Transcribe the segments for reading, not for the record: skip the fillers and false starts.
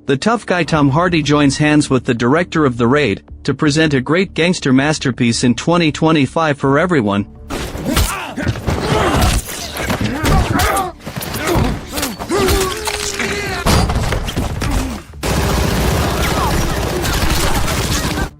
The tough guy Tom Hardy joins hands with the director of the raid to present a great gangster masterpiece in 2025 for everyone.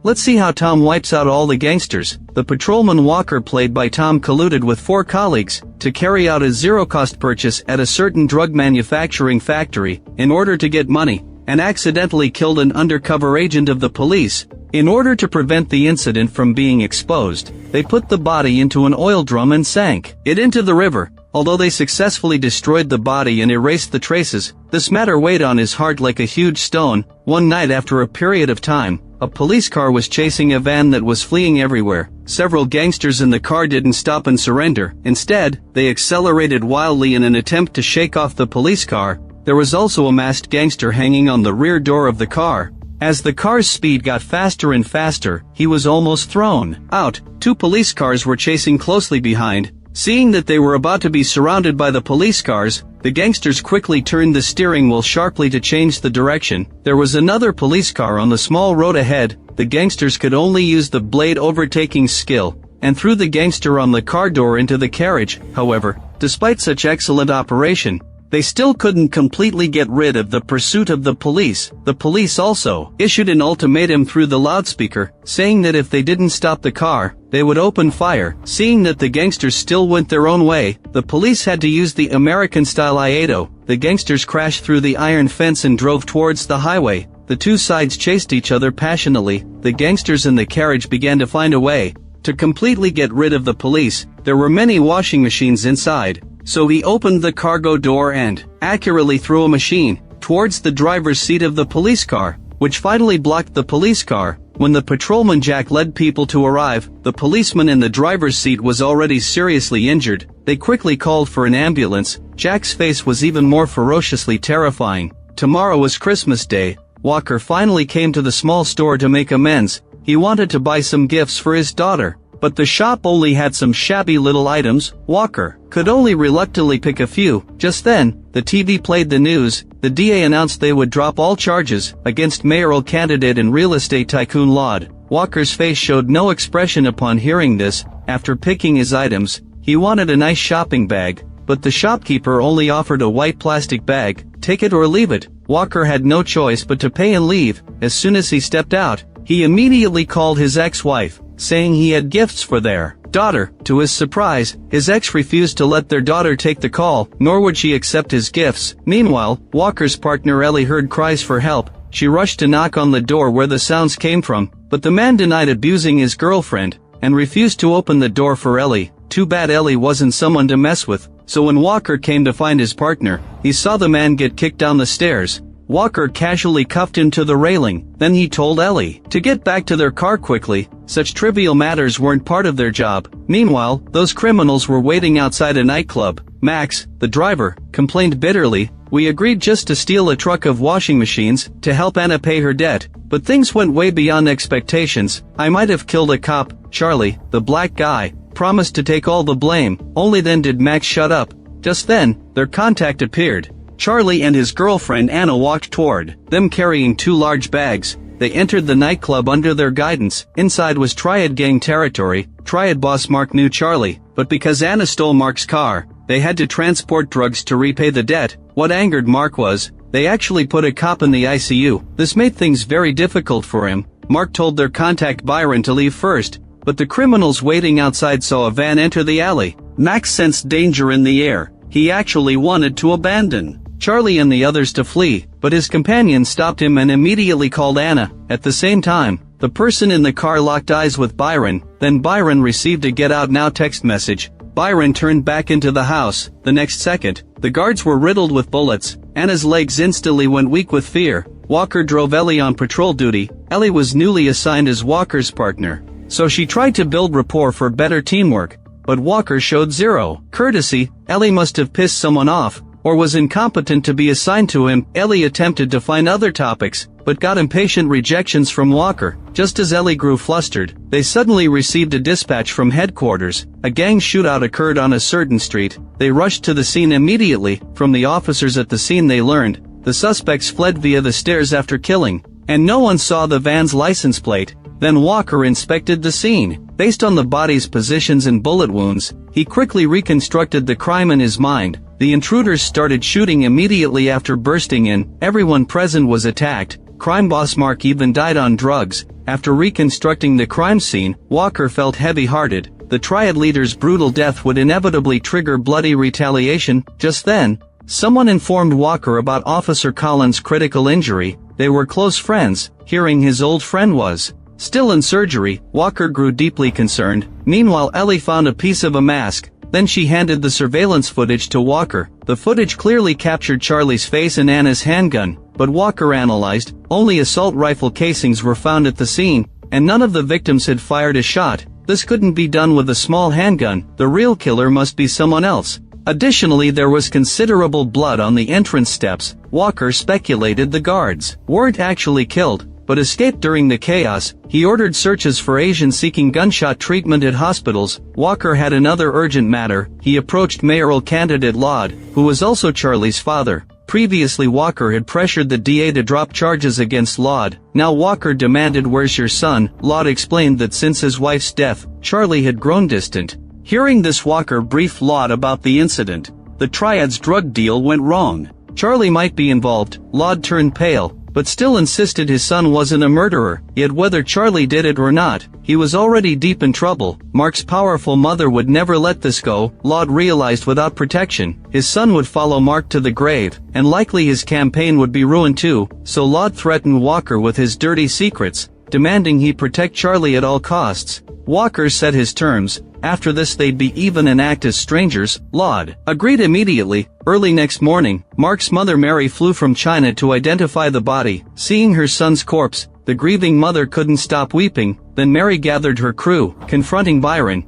Let's see how Tom wipes out all the gangsters. The patrolman Walker, played by Tom, colluded with 4 colleagues to carry out a zero-cost purchase at a certain drug manufacturing factory in order to get money, and accidentally killed an undercover agent of the police. In order to prevent the incident from being exposed, they put the body into an oil drum and sank it into the river. Although they successfully destroyed the body and erased the traces, this matter weighed on his heart like a huge stone. One night, after a period of time, a police car was chasing a van that was fleeing everywhere. Several gangsters in the car didn't stop and surrender. Instead, they accelerated wildly in an attempt to shake off the police car. There was also a masked gangster hanging on the rear door of the car. As the car's speed got faster and faster, he was almost thrown out. 2 police cars were chasing closely behind. Seeing that they were about to be surrounded by the police cars, the gangsters quickly turned the steering wheel sharply to change the direction. There was another police car on the small road ahead. The gangsters could only use the blade overtaking skill, and threw the gangster on the car door into the carriage. However, despite such excellent operation, they still couldn't completely get rid of the pursuit of the police. The police also issued an ultimatum through the loudspeaker, saying that if they didn't stop the car, they would open fire. Seeing that the gangsters still went their own way, the police had to use the American-style IATO. The gangsters crashed through the iron fence and drove towards the highway. The 2 sides chased each other passionately. The gangsters in the carriage began to find a way to completely get rid of the police. There were many washing machines inside, so he opened the cargo door and accurately threw a machine towards the driver's seat of the police car, which finally blocked the police car. When the patrolman Jack led people to arrive, the policeman in the driver's seat was already seriously injured. They quickly called for an ambulance. Jack's face was even more ferociously terrifying. Tomorrow was Christmas Day. Walker finally came to the small store to make amends. He wanted to buy some gifts for his daughter, but the shop only had some shabby little items. Walker could only reluctantly pick a few. Just then, the TV played the news. The DA announced they would drop all charges against mayoral candidate and real estate tycoon Laud. Walker's face showed no expression upon hearing this. After picking his items, he wanted a nice shopping bag, but the shopkeeper only offered a white plastic bag. Take it or leave it. Walker had no choice but to pay and leave. As soon as he stepped out, he immediately called his ex-wife, saying he had gifts for their daughter. To his surprise, his ex refused to let their daughter take the call, nor would she accept his gifts. Meanwhile, Walker's partner Ellie heard cries for help. She rushed to knock on the door where the sounds came from, but the man denied abusing his girlfriend, and refused to open the door for Ellie. Too bad Ellie wasn't someone to mess with, so when Walker came to find his partner, he saw the man get kicked down the stairs. Walker casually cuffed him to the railing. Then he told Ellie to get back to their car quickly. Such trivial matters weren't part of their job. Meanwhile, those criminals were waiting outside a nightclub. Max, the driver, complained bitterly. We agreed just to steal a truck of washing machines to help Anna pay her debt, but things went way beyond expectations. I might have killed a cop. Charlie, the black guy, promised to take all the blame. Only then did Max shut up. Just then, their contact appeared. Charlie and his girlfriend Anna walked toward them carrying 2 large bags. They entered the nightclub under their guidance. Inside was Triad gang territory. Triad boss Mark knew Charlie, but because Anna stole Mark's car, they had to transport drugs to repay the debt. What angered Mark was, they actually put a cop in the ICU. This made things very difficult for him. Mark told their contact Byron to leave first, but the criminals waiting outside saw a van enter the alley. Max sensed danger in the air. He actually wanted to abandon Charlie and the others to flee, but his companion stopped him and immediately called Anna. At the same time, the person in the car locked eyes with Byron. Then Byron received a "Get out now" text message. Byron turned back into the house. The next second, the guards were riddled with bullets. Anna's legs instantly went weak with fear. Walker drove Ellie on patrol duty. Ellie was newly assigned as Walker's partner, so she tried to build rapport for better teamwork, but Walker showed zero courtesy. Ellie must have pissed someone off, or was incompetent to be assigned to him. Ellie attempted to find other topics, but got impatient rejections from Walker. Just as Ellie grew flustered, they suddenly received a dispatch from headquarters. A gang shootout occurred on a certain street. They rushed to the scene immediately. From the officers at the scene they learned The suspects fled via the stairs after killing, and no one saw the van's license plate. Then Walker inspected the scene. Based on the body's positions and bullet wounds, he quickly reconstructed the crime in his mind. The intruders started shooting immediately after bursting in. Everyone present was attacked. Crime boss Mark even died on drugs. After reconstructing the crime scene, Walker felt heavy-hearted. The triad leader's brutal death would inevitably trigger bloody retaliation. Just then, someone informed Walker about Officer Collins' critical injury. They were close friends. Hearing his old friend was still in surgery, Walker grew deeply concerned. Meanwhile, Ellie found a piece of a mask. Then she handed the surveillance footage to Walker. The footage clearly captured Charlie's face and Anna's handgun, but Walker analyzed, only assault rifle casings were found at the scene, and none of the victims had fired a shot. This couldn't be done with a small handgun. The real killer must be someone else. Additionally, there was considerable blood on the entrance steps. Walker speculated the guards weren't actually killed, but escaped during the chaos. He ordered searches for Asians seeking gunshot treatment at hospitals. Walker had another urgent matter. He approached mayoral candidate Laud, who was also Charlie's father. Previously, Walker had pressured the DA to drop charges against Laud. Now Walker demanded, "Where's your son?" Laud explained that since his wife's death, Charlie had grown distant. Hearing this, Walker briefed Laud about the incident. The triad's drug deal went wrong. Charlie might be involved. Laud turned pale, but still insisted his son wasn't a murderer. Yet whether Charlie did it or not, he was already deep in trouble. Mark's powerful mother would never let this go. Laud realized without protection, his son would follow Mark to the grave, and likely his campaign would be ruined too. So Laud threatened Walker with his dirty secrets, demanding he protect Charlie at all costs. Walker set his terms. After this they'd be even and act as strangers. Laud agreed immediately. Early next morning, Mark's mother Mary flew from China to identify the body. Seeing her son's corpse, the grieving mother couldn't stop weeping. Then Mary gathered her crew, confronting Byron.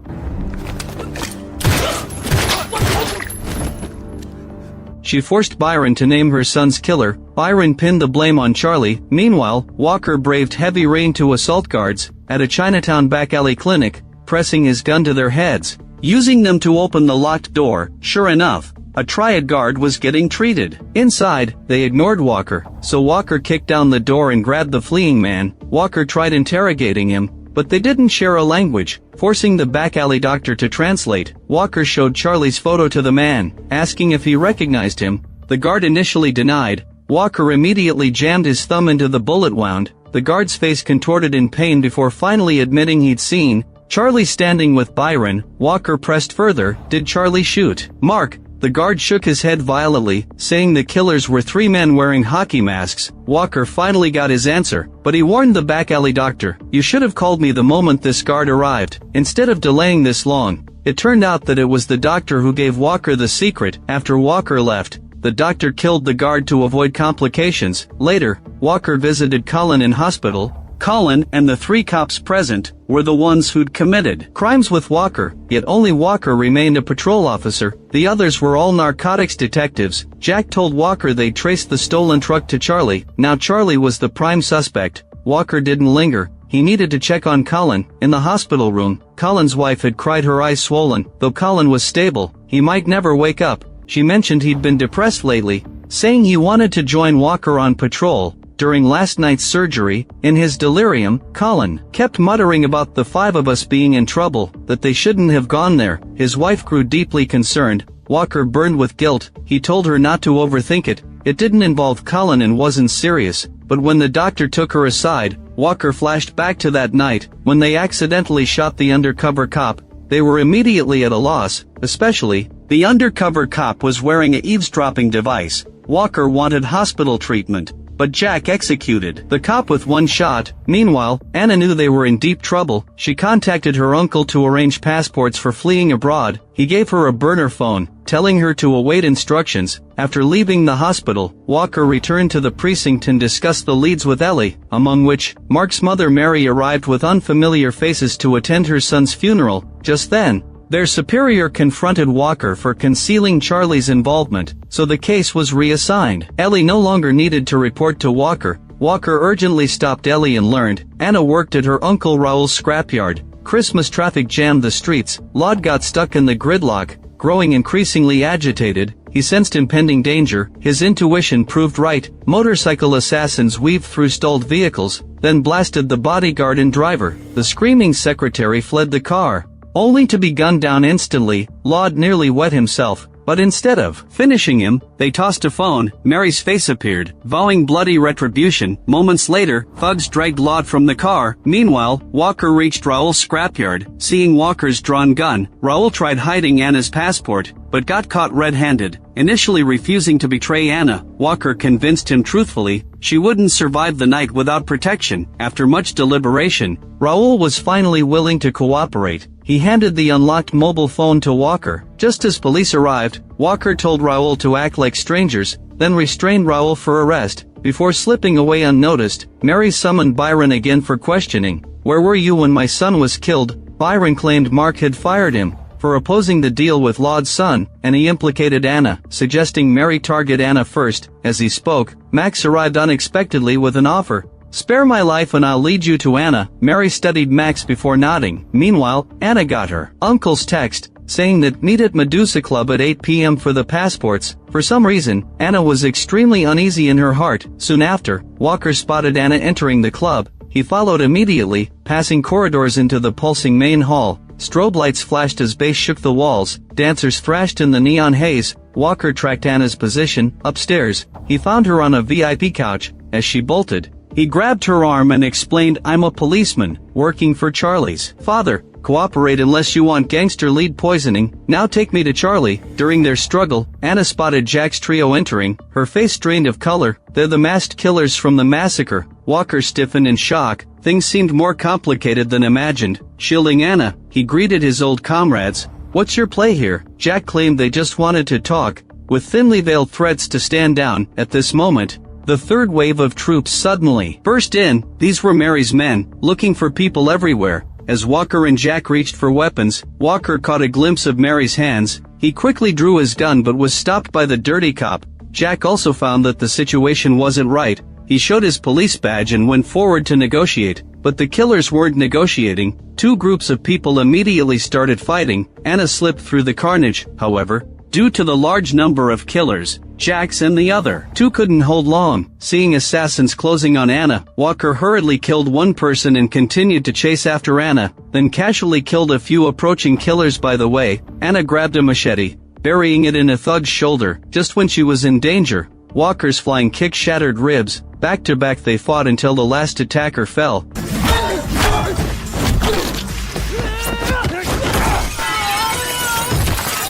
She forced Byron to name her son's killer. Byron pinned the blame on Charlie. Meanwhile, Walker braved heavy rain to assault guards at a Chinatown back alley clinic, pressing his gun to their heads, using them to open the locked door. Sure enough, a triad guard was getting treated. Inside, they ignored Walker, so Walker kicked down the door and grabbed the fleeing man. Walker tried interrogating him, but they didn't share a language, forcing the back alley doctor to translate. Walker showed Charlie's photo to the man, asking if he recognized him. The guard initially denied. Walker immediately jammed his thumb into the bullet wound. The guard's face contorted in pain before finally admitting he'd seen Charlie standing with Byron. Walker pressed further. Did Charlie shoot Mark? The guard shook his head violently, saying the killers were three men wearing hockey masks. Walker finally got his answer, but he warned the back alley doctor, "You should have called me the moment this guard arrived, instead of delaying this long." It turned out that it was the doctor who gave Walker the secret. After Walker left, the doctor killed the guard to avoid complications. Later, Walker visited Colin in hospital. Colin and the three cops present were the ones who'd committed crimes with Walker, yet only Walker remained a patrol officer. The others were all narcotics detectives. Jack told Walker they'd traced the stolen truck to Charlie. Now Charlie was the prime suspect. Walker didn't linger. He needed to check on Colin. In the hospital room, Colin's wife had cried, her eyes swollen. Though Colin was stable, he might never wake up. She mentioned he'd been depressed lately, saying he wanted to join Walker on patrol. During last night's surgery, in his delirium, Colin kept muttering about the five of us being in trouble, that they shouldn't have gone there. His wife grew deeply concerned. Walker burned with guilt. He told her not to overthink it. It didn't involve Colin and wasn't serious. But when the doctor took her aside, Walker flashed back to that night, when they accidentally shot the undercover cop. They were immediately at a loss, especially, the undercover cop was wearing a eavesdropping device. Walker wanted hospital treatment, but Jack executed the cop with one shot. Meanwhile, Anna knew they were in deep trouble. She contacted her uncle to arrange passports for fleeing abroad. He gave her a burner phone, telling her to await instructions. After leaving the hospital, Walker returned to the precinct and discussed the leads with Ellie, among which, Mark's mother Mary arrived with unfamiliar faces to attend her son's funeral. Just then, their superior confronted Walker for concealing Charlie's involvement, so the case was reassigned. Ellie no longer needed to report to Walker. Walker urgently stopped Ellie and learned Anna worked at her Uncle Raoul's scrapyard. Christmas traffic jammed the streets. Laud got stuck in the gridlock. Growing increasingly agitated, he sensed impending danger. His intuition proved right. Motorcycle assassins weaved through stalled vehicles, then blasted the bodyguard and driver. The screaming secretary fled the car, only to be gunned down instantly. Laud nearly wet himself, but instead of finishing him, they tossed a phone. Mary's face appeared, vowing bloody retribution. Moments later, thugs dragged Laud from the car. Meanwhile, Walker reached Raoul's scrapyard. Seeing Walker's drawn gun, Raoul tried hiding Anna's passport, but got caught red-handed. Initially refusing to betray Anna, Walker convinced him truthfully she wouldn't survive the night without protection. After much deliberation, Raoul was finally willing to cooperate. He handed the unlocked mobile phone to Walker. Just as police arrived, Walker told Raoul to act like strangers, then restrained Raoul for arrest. Before slipping away unnoticed, Mary summoned Byron again for questioning. "Where were you when my son was killed?" Byron claimed Mark had fired him for opposing the deal with Laud's son, and he implicated Anna, suggesting Mary target Anna first. As he spoke, Max arrived unexpectedly with an offer. "Spare my life and I'll lead you to Anna." Mary studied Max before nodding. Meanwhile, Anna got her uncle's text, saying that meet at Medusa Club at 8 p.m. for the passports. For some reason, Anna was extremely uneasy in her heart. Soon after, Walker spotted Anna entering the club. He followed immediately, passing corridors into the pulsing main hall. Strobe lights flashed as bass shook the walls. Dancers thrashed in the neon haze. Walker tracked Anna's position. Upstairs, he found her on a VIP couch. As she bolted, he grabbed her arm and explained, "I'm a policeman, working for Charlie's father. Cooperate unless you want gangster lead poisoning. Now take me to Charlie." During their struggle, Anna spotted Jack's trio entering, her face drained of color. "They're the masked killers from the massacre." Walker stiffened in shock. Things seemed more complicated than imagined. Shielding Anna, he greeted his old comrades. "What's your play here?" Jack claimed they just wanted to talk, with thinly veiled threats to stand down. At this moment, the third wave of troops suddenly burst in. These were Mary's men, looking for people everywhere. As Walker and Jack reached for weapons, Walker caught a glimpse of Mary's hands. He quickly drew his gun but was stopped by the dirty cop. Jack also found that the situation wasn't right. He showed his police badge and went forward to negotiate, but the killers weren't negotiating. Two groups of people immediately started fighting. Anna slipped through the carnage, however. Due to the large number of killers, Jax and the other two couldn't hold long. Seeing assassins closing on Anna, Walker hurriedly killed one person and continued to chase after Anna, then casually killed a few approaching killers by the way. Anna grabbed a machete, burying it in a thug's shoulder. Just when she was in danger, Walker's flying kick shattered ribs. Back to back they fought until the last attacker fell.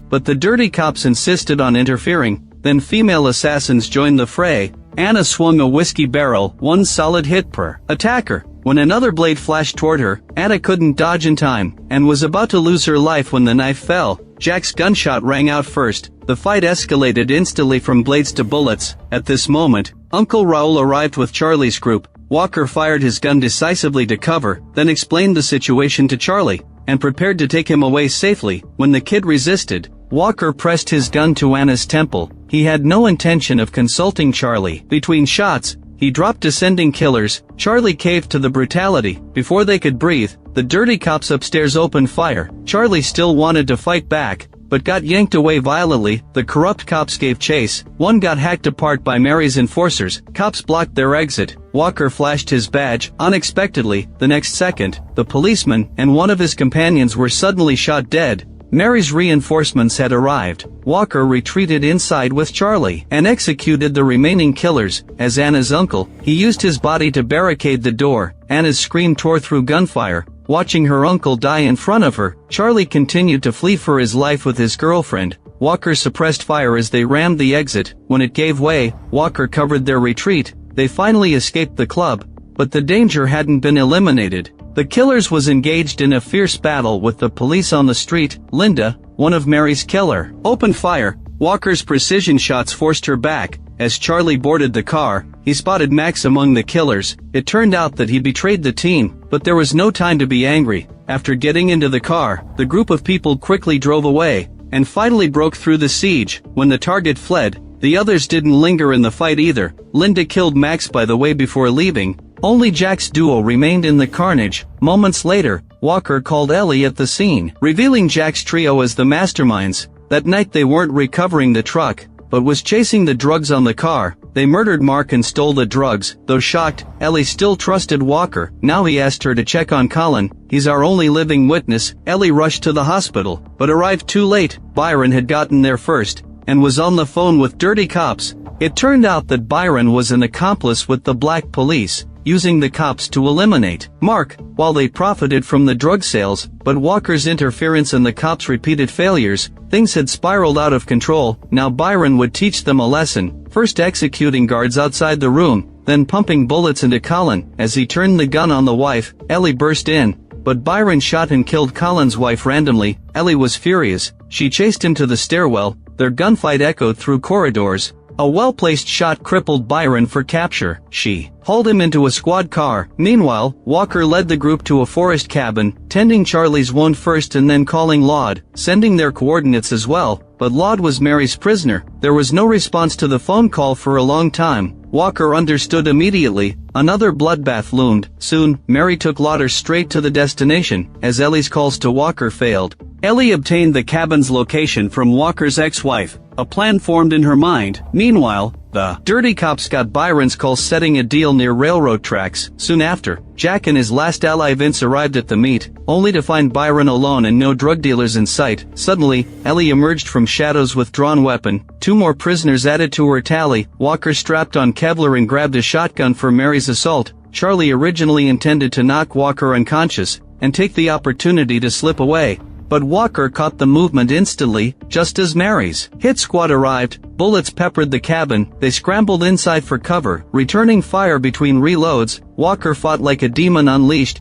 But the dirty cops insisted on interfering. Then female assassins joined the fray. Anna swung a whiskey barrel, one solid hit per attacker. When another blade flashed toward her, Anna couldn't dodge in time, and was about to lose her life when the knife fell. Jack's gunshot rang out first. The fight escalated instantly from blades to bullets. At this moment, Uncle Raoul arrived with Charlie's group. Walker fired his gun decisively to cover, then explained the situation to Charlie, and prepared to take him away safely. When the kid resisted, Walker pressed his gun to Anna's temple. He had no intention of consulting Charlie. Between shots, he dropped descending killers. Charlie caved to the brutality. Before they could breathe, the dirty cops upstairs opened fire. Charlie still wanted to fight back, but got yanked away violently. The corrupt cops gave chase. One got hacked apart by Mary's enforcers. Cops blocked their exit. Walker flashed his badge. Unexpectedly, the next second, the policeman and one of his companions were suddenly shot dead. Mary's reinforcements had arrived. Walker retreated inside with Charlie and executed the remaining killers. As Anna's uncle, he used his body to barricade the door. Anna's scream tore through gunfire. Watching her uncle die in front of her, Charlie continued to flee for his life with his girlfriend. Walker suppressed fire as they rammed the exit. When it gave way, Walker covered their retreat. They finally escaped the club, but the danger hadn't been eliminated. The killers was engaged in a fierce battle with the police on the street. Linda, one of Mary's killer, opened fire. Walker's precision shots forced her back. As Charlie boarded the car, he spotted Max among the killers. It turned out that he betrayed the team, but there was no time to be angry. After getting into the car, the group of people quickly drove away, and finally broke through the siege. When the target fled, the others didn't linger in the fight either. Linda killed Max by the way before leaving. Only Jack's duo remained in the carnage. Moments later, Walker called Ellie at the scene, revealing Jack's trio as the masterminds. That night they weren't recovering the truck, but was chasing the drugs on the car. They murdered Mark and stole the drugs. Though shocked, Ellie still trusted Walker. Now he asked her to check on Colin. He's our only living witness. Ellie rushed to the hospital, but arrived too late. Byron had gotten there first, and was on the phone with dirty cops. It turned out that Byron was an accomplice with the black police, using the cops to eliminate Mark, while they profited from the drug sales. But Walker's interference and the cops' repeated failures, things had spiraled out of control. Now Byron would teach them a lesson, first executing guards outside the room, then pumping bullets into Colin. As he turned the gun on the wife, Ellie burst in, but Byron shot and killed Colin's wife randomly. Ellie was furious. She chased him to the stairwell. Their gunfight echoed through corridors. A well-placed shot crippled Byron for capture. She hauled him into a squad car. Meanwhile, Walker led the group to a forest cabin, tending Charlie's wound first and then calling Laud, sending their coordinates as well. But Laud was Mary's prisoner. There was no response to the phone call for a long time. Walker understood immediately. Another bloodbath loomed. Soon, Mary took Lauder straight to the destination. As Ellie's calls to Walker failed, Ellie obtained the cabin's location from Walker's ex-wife. A plan formed in her mind. Meanwhile, the dirty cops got Byron's call setting a deal near railroad tracks. Soon after, Jack and his last ally Vince arrived at the meet, only to find Byron alone and no drug dealers in sight. Suddenly, Ellie emerged from shadows with drawn weapon. 2 more prisoners added to her tally. Walker strapped on Kevlar and grabbed a shotgun for Mary's assault. Charlie originally intended to knock Walker unconscious and take the opportunity to slip away. But Walker caught the movement instantly, just as Mary's hit squad arrived. Bullets peppered the cabin. They scrambled inside for cover, returning fire between reloads. Walker fought like a demon unleashed.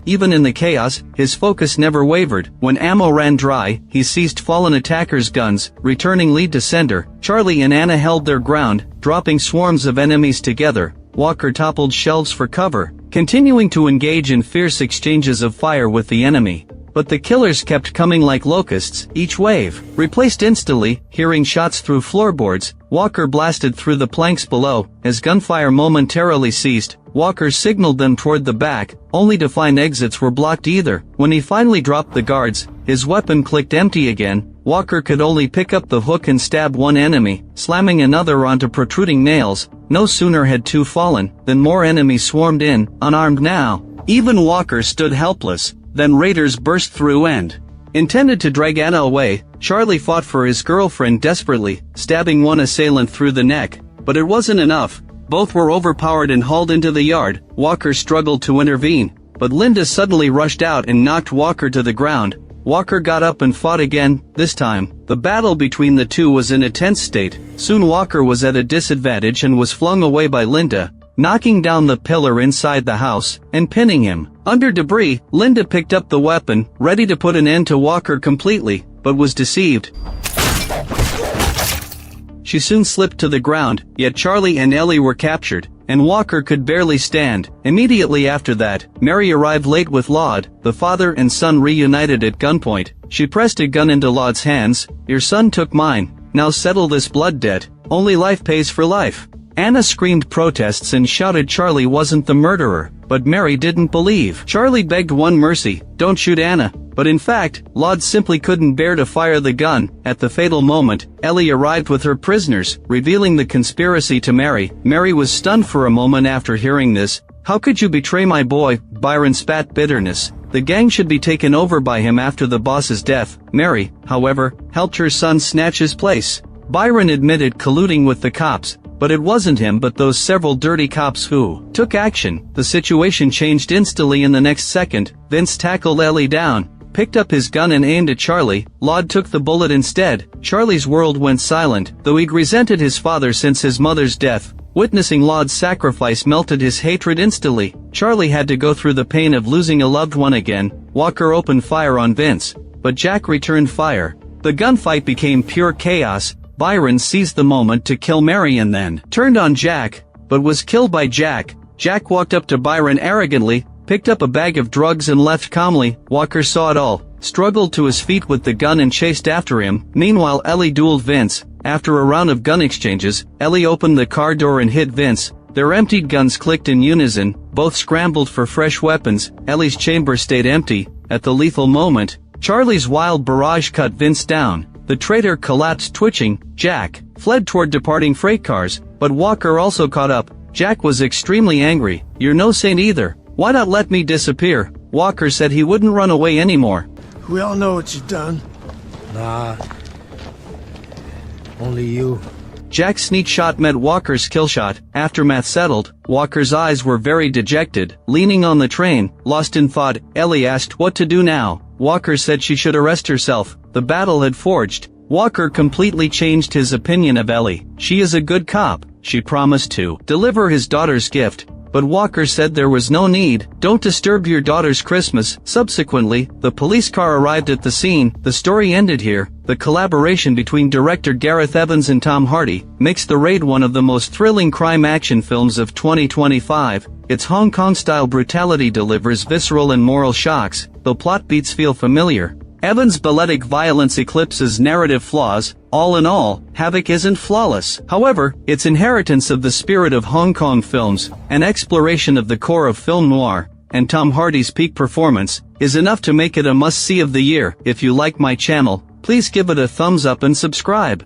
Even in the chaos, his focus never wavered. When ammo ran dry, he seized fallen attackers' guns, returning lead to sender. Charlie and Anna held their ground, dropping swarms of enemies together. Walker toppled shelves for cover, continuing to engage in fierce exchanges of fire with the enemy. But the killers kept coming like locusts, each wave replaced instantly. Hearing shots through floorboards, Walker blasted through the planks below. As gunfire momentarily ceased, Walker signaled them toward the back, only to find exits were blocked either. When he finally dropped the guards, his weapon clicked empty again. Walker could only pick up the hook and stab one enemy, slamming another onto protruding nails. No sooner had 2 fallen, than more enemies swarmed in, unarmed now. Even Walker stood helpless. Then raiders burst through and intended to drag Anna away. Charlie fought for his girlfriend desperately, stabbing one assailant through the neck. But it wasn't enough. Both were overpowered and hauled into the yard. Walker struggled to intervene, but Linda suddenly rushed out and knocked Walker to the ground. Walker got up and fought again. This time, the battle between the two was in a tense state. Soon Walker was at a disadvantage and was flung away by Linda, knocking down the pillar inside the house and pinning him. Under debris, Linda picked up the weapon, ready to put an end to Walker completely, but was deceived. She soon slipped to the ground, yet Charlie and Ellie were captured, and Walker could barely stand. Immediately after that, Mary arrived late with Laud. The father and son reunited at gunpoint. She pressed a gun into Laud's hands. "Your son took mine. Now settle this blood debt. Only life pays for life." Anna screamed protests and shouted Charlie wasn't the murderer, but Mary didn't believe. Charlie begged one mercy, "Don't shoot Anna." But in fact, Laud simply couldn't bear to fire the gun. At the fatal moment, Ellie arrived with her prisoners, revealing the conspiracy to Mary. Mary was stunned for a moment after hearing this. "How could you betray my boy?" Byron spat bitterness. The gang should be taken over by him after the boss's death. Mary, however, helped her son snatch his place. Byron admitted colluding with the cops, but it wasn't him but those several dirty cops who took action. The situation changed instantly in the next second. Vince tackled Ellie down, picked up his gun and aimed at Charlie. Laud took the bullet instead. Charlie's world went silent, though he'd resented his father since his mother's death. Witnessing Laud's sacrifice melted his hatred instantly. Charlie had to go through the pain of losing a loved one again. Walker opened fire on Vince, but Jack returned fire. The gunfight became pure chaos. Byron seized the moment to kill Mary and then turned on Jack, but was killed by Jack. Jack walked up to Byron arrogantly, picked up a bag of drugs and left calmly. Walker saw it all, struggled to his feet with the gun and chased after him. Meanwhile, Ellie dueled Vince. After a round of gun exchanges, Ellie opened the car door and hit Vince. Their emptied guns clicked in unison. Both scrambled for fresh weapons. Ellie's chamber stayed empty. At the lethal moment, Charlie's wild barrage cut Vince down. The traitor collapsed twitching. Jack fled toward departing freight cars, but Walker also caught up. Jack was extremely angry. "You're no saint either. Why not let me disappear?" Walker said he wouldn't run away anymore. We all know what you've done. Nah. Only you. Jack's neat shot met Walker's kill shot. Aftermath settled. Walker's eyes were very dejected, leaning on the train, lost in thought. Ellie asked what to do now. Walker said she should arrest herself. The battle had forged. Walker completely changed his opinion of Ellie. She is a good cop. She promised to deliver his daughter's gift. But Walker said there was no need. "Don't disturb your daughter's Christmas." Subsequently, the police car arrived at the scene. The story ended here. The collaboration between director Gareth Evans and Tom Hardy makes The Raid one of the most thrilling crime action films of 2025. Its Hong Kong-style brutality delivers visceral and moral shocks, though plot beats feel familiar. Evans' balletic violence eclipses narrative flaws. All in all, Havoc isn't flawless. However, its inheritance of the spirit of Hong Kong films, an exploration of the core of film noir, and Tom Hardy's peak performance, is enough to make it a must-see of the year. If you like my channel, please give it a thumbs up and subscribe.